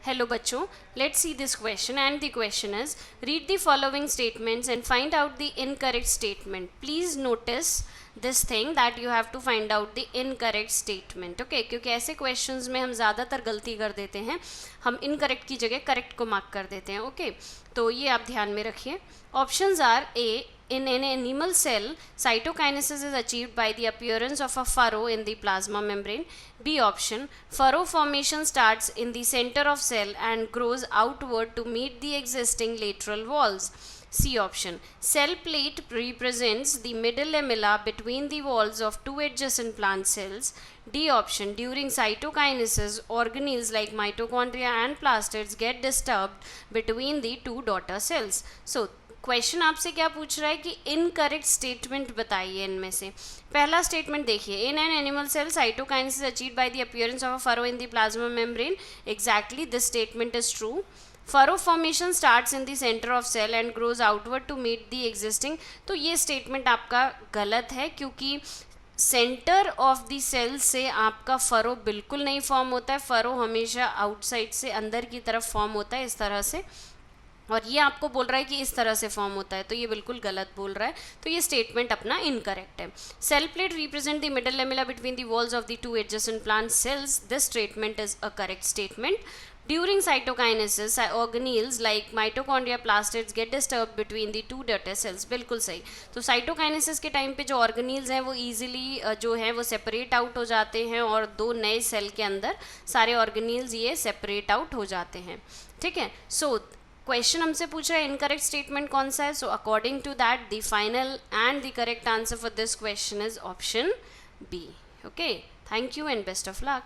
Hello बच्चों, let's see this question and the question is read the following statements and find out the incorrect statement. Please notice this thing that you have to find out the incorrect statement. Okay, क्योंकि ऐसे questions में हम ज़्यादातर गलती कर देते हैं, हम incorrect की जगह correct को mark कर देते हैं. Okay, तो ये आप ध्यान में रखिए. Options are A. In an animal cell, cytokinesis is achieved by the appearance of a furrow in the plasma membrane. B option, furrow formation starts in the center of cell and grows outward to meet the existing lateral walls. C option, cell plate represents the middle lamella between the walls of two adjacent plant cells. D option, during cytokinesis, organelles like mitochondria and plastids get disturbed between the two daughter cells. So, question आपसे क्या पूछ रहा है कि incorrect statement बताइए इनमें से. पहला स्टेटमेंट देखिए, in an animal cell cytokinesis achieved by the appearance of a furrow in the plasma membrane. Exactly this statement is true. Furrow formation starts in the centre of cell and grows outward to meet the existing. तो ये statement आपका गलत है, क्योंकि centre of the cell से आपका furrow बिल्कुल नहीं फॉर्म होता है. फरो हमेशा आउटसाइड से अंदर की तरफ फॉर्म होता है, इस तरह से. और ये आपको बोल रहा है कि इस तरह से फॉर्म होता है, तो ये बिल्कुल गलत बोल रहा है. तो ये स्टेटमेंट अपना इनकरेक्ट है. Cell plate represent the middle lamella between the walls of the two adjacent plant cells. This statement is a correct statement. During cytokinesis, organelles like mitochondria plastids get disturbed between the two daughter cells. बिल्कुल सही. तो cytokinesis के time पे जो organelles हैं वो easily जो है वो separate out हो जाते हैं और दो नए सेल के अंदर सारे organelles ये separate out हो जाते हैं. ठीक है. So क्वेश्चन हमसे पूछ रहा है इनकरेक्ट स्टेटमेंट कौन सा है. So according to that the final and the correct answer for this question is option B. Okay, thank you and best of luck.